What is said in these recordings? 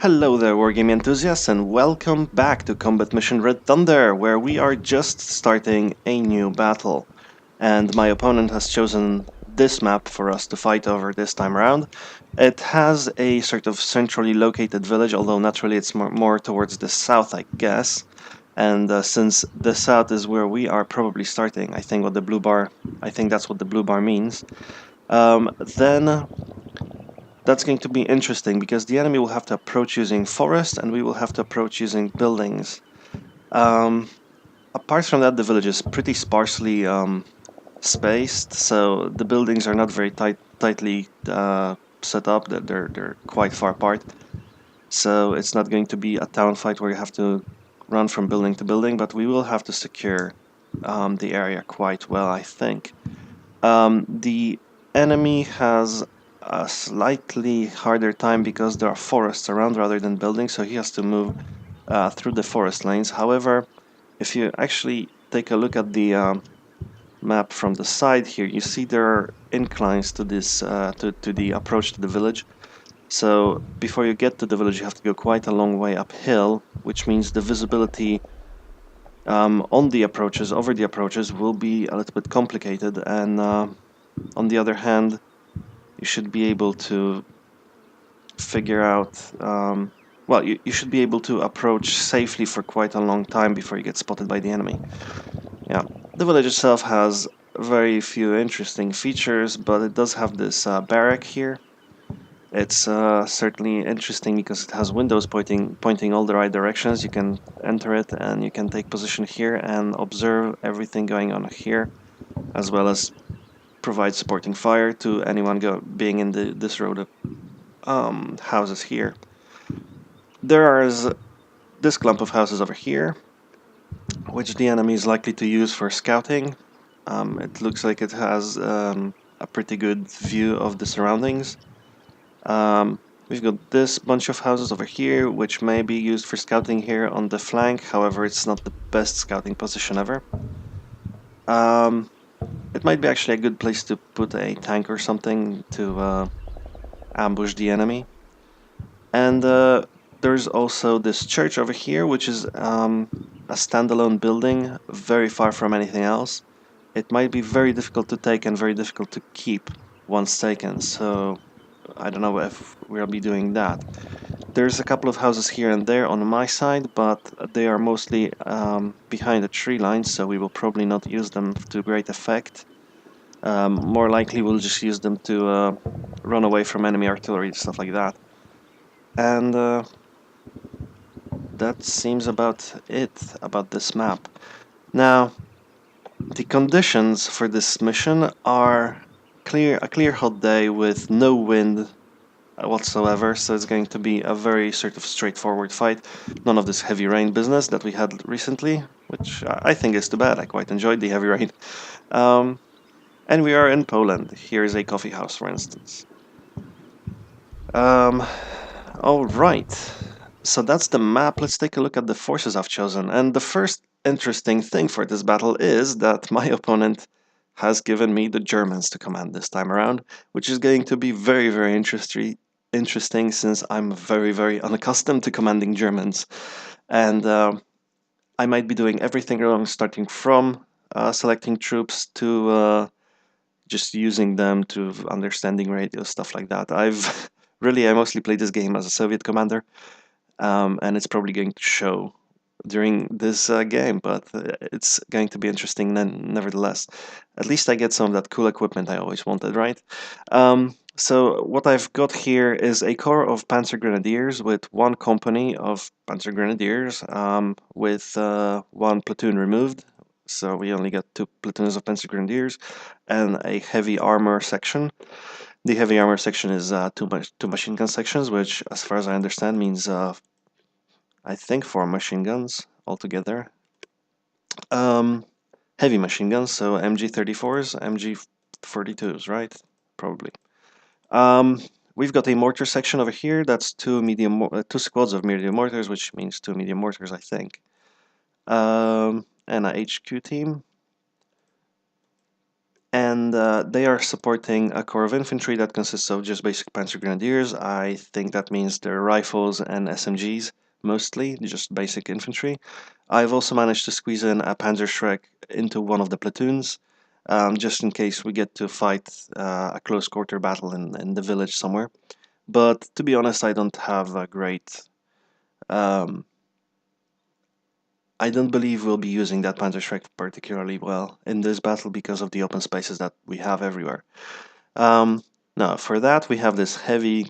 Hello there, wargaming enthusiasts, and welcome back to Combat Mission Red Thunder, where we are just starting a new battle. And my opponent has chosen this map for us to fight over this time around. It has a sort of centrally located village, although naturally it's more towards the south, I guess. And since the south is where we are probably starting, I think that's what the blue bar means. Then that's going to be interesting because the enemy will have to approach using forest and we will have to approach using buildings. Apart from that, the village is pretty sparsely spaced, so the buildings are not very tightly set up. They're quite far apart. So it's not going to be a town fight where you have to run from building to building, but we will have to secure the area quite well, I think. The enemy has a slightly harder time because there are forests around rather than buildings, so he has to move through the forest lanes. However, if you actually take a look at the map from the side here, you see there are inclines to this to the approach to the village. So before you get to the village, you have to go quite a long way uphill, which means the visibility on the approaches, over the approaches, will be a little bit complicated. And on the other hand, you should be able to figure out. Well, you should be able to approach safely for quite a long time before you get spotted by the enemy. Yeah, the village itself has very few interesting features, but it does have this barrack here. It's certainly interesting because it has windows pointing all the right directions. You can enter it and you can take position here and observe everything going on here, as well as provide supporting fire to anyone being in this row of houses here. There is this clump of houses over here, which the enemy is likely to use for scouting. It looks like it has a pretty good view of the surroundings. We've got this bunch of houses over here, which may be used for scouting here on the flank. However, it's not the best scouting position ever. It might be actually a good place to put a tank or something to ambush the enemy. And there's also this church over here, which is a standalone building, very far from anything else. It might be very difficult to take and very difficult to keep once taken, so I don't know if we'll be doing that. There's a couple of houses here and there on my side, but they are mostly behind the tree line, so we will probably not use them to great effect. More likely we'll just use them to run away from enemy artillery and stuff like that. And that seems about it about this map. Now, the conditions for this mission are a clear hot day with no wind whatsoever, so it's going to be a very sort of straightforward fight. None of this heavy rain business that we had recently, which I think is too bad. I quite enjoyed the heavy rain. And we are in Poland. Here is a coffee house, for instance. All right. So that's the map. Let's take a look at the forces I've chosen. And the first interesting thing for this battle is that my opponent has given me the Germans to command this time around, which is going to be very, very interesting since I'm very, very unaccustomed to commanding Germans. And I might be doing everything wrong, starting from selecting troops to just using them to understanding radio, stuff like that. I mostly played this game as a Soviet commander, and it's probably going to show during this game, but it's going to be interesting nevertheless. At least I get some of that cool equipment I always wanted, right? So what I've got here is a corps of Panzer Grenadiers with one company of Panzer Grenadiers with one platoon removed. So we only got 2 platoons of Panzer Grenadiers and a heavy armor section. The heavy armor section is two machine gun sections, which, as far as I understand, means I think 4 machine guns altogether. Heavy machine guns, so MG34s, MG42s, right? Probably. We've got a mortar section over here. That's 2 squads of medium mortars, which means 2 medium mortars, I think. And a HQ team. And they are supporting a corps of infantry that consists of just basic Panzer Grenadiers. I think that means their rifles and SMGs, mostly, just basic infantry. I've also managed to squeeze in a Panzerschreck into one of the platoons, just in case we get to fight a close quarter battle in the village somewhere. But to be honest, I don't have a great. Um, I don't believe we'll be using that Panzerschreck particularly well in this battle because of the open spaces that we have everywhere. Um, Now, for that, we have this heavy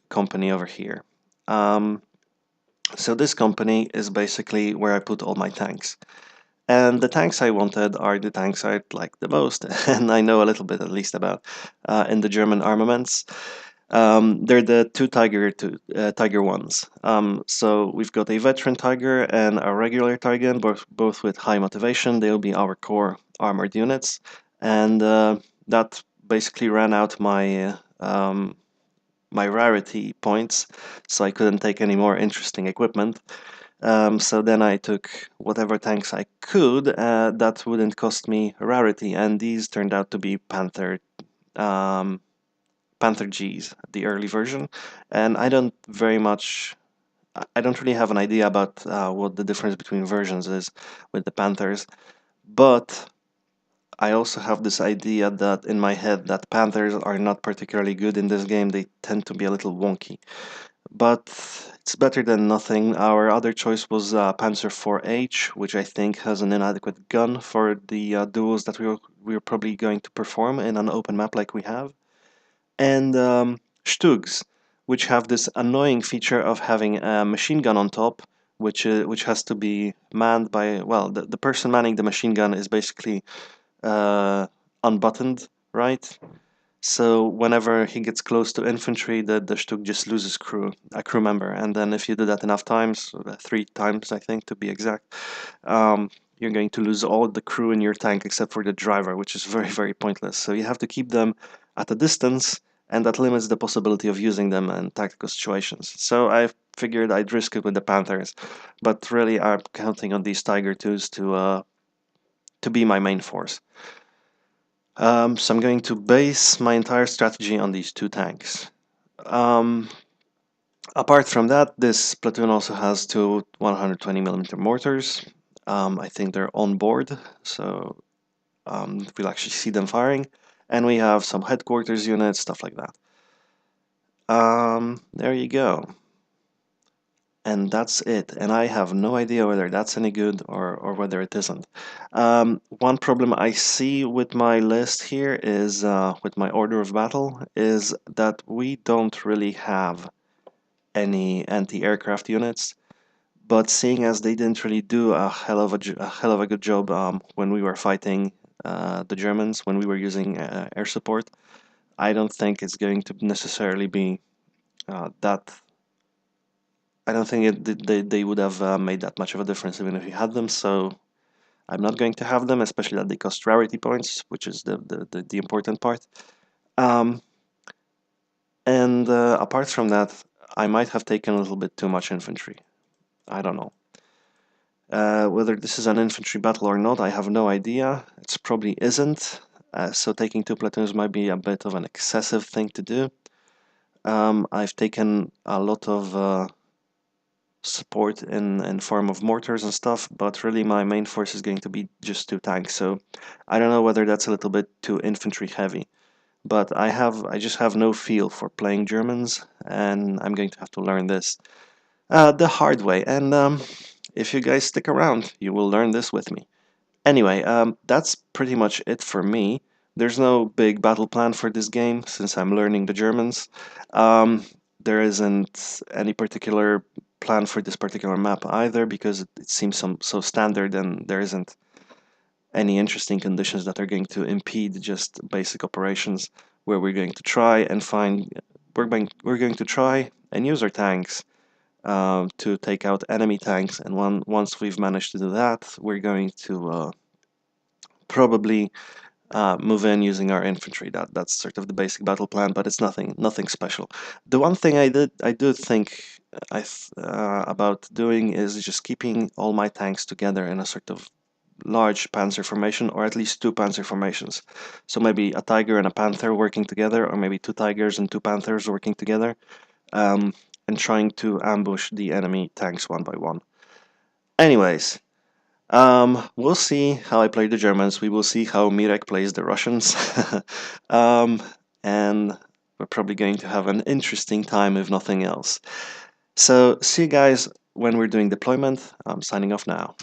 company over here. Um, so this company is basically where I put all my tanks. And the tanks I wanted are the tanks I like the most, and I know a little bit at least about in the German armaments. They're the Tiger ones. So we've got a veteran Tiger and a regular Tiger, both with high motivation. They'll be our core armored units, and that basically ran out my rarity points, so I couldn't take any more interesting equipment. So then I took whatever tanks I could that wouldn't cost me rarity, and these turned out to be um, Panther Gs, the early version. And I don't really have an idea about what the difference between versions is with the Panthers, but I also have this idea that in my head that Panthers are not particularly good in this game. They tend to be a little wonky. But it's better than nothing. Our other choice was Panzer 4H, which I think has an inadequate gun for the duels that we're probably going to perform in an open map like we have. And Stugs, which have this annoying feature of having a machine gun on top, which has to be manned by, well, the person manning the machine gun is basically uh, unbuttoned, right? So whenever he gets close to infantry, the Stug just loses a crew member, and then if you do that enough times, 3 times I think to be exact, you're going to lose all the crew in your tank except for the driver, which is very pointless. So you have to keep them at a distance, and that limits the possibility of using them in tactical situations. So I figured I'd risk it with the Panthers, but really I'm counting on these Tiger 2s to be my main force. So I'm going to base my entire strategy on these 2 tanks. Um, Apart from that, this platoon also has 2 120mm mortars. I think they're on board, so we'll actually see them firing. And we have some headquarters units, stuff like that. There you go. And that's it. And I have no idea whether that's any good or whether it isn't. One problem I see with my list here is, with my order of battle, is that we don't really have any anti-aircraft units. But seeing as they didn't really do a hell of a good job when we were fighting the Germans, when we were using air support, I don't think it's going to necessarily be that. I don't think they would have made that much of a difference even if we had them. So I'm not going to have them, especially that they cost rarity points, which is the important part. Um, and apart from that, I might have taken a little bit too much infantry. I don't know. Whether this is an infantry battle or not, I have no idea. It probably isn't. So taking 2 platoons might be a bit of an excessive thing to do. I've taken a lot of support in form of mortars and stuff, but really my main force is going to be just 2 tanks. So I don't know whether that's a little bit too infantry heavy. But I just have no feel for playing Germans, and I'm going to have to learn this the hard way. And if you guys stick around, you will learn this with me. Anyway, that's pretty much it for me. There's no big battle plan for this game since I'm learning the Germans. There isn't any particular plan for this particular map either because it seems so standard and there isn't any interesting conditions that are going to impede just basic operations where we're going to try and we're going to try and use our tanks to take out enemy tanks, and once we've managed to do that, we're going to probably move in using our infantry. That's sort of the basic battle plan, but it's nothing special. The one thing I do think about doing is just keeping all my tanks together in a sort of large panzer formation, or at least two panzer formations. So maybe a tiger and a panther working together, or maybe two tigers and two panthers working together, and trying to ambush the enemy tanks one by one. Anyways, we'll see how I play the Germans. We will see how Mirek plays the Russians. um, and we're probably going to have an interesting time, if nothing else. So, see you guys when we're doing deployment. I'm signing off now.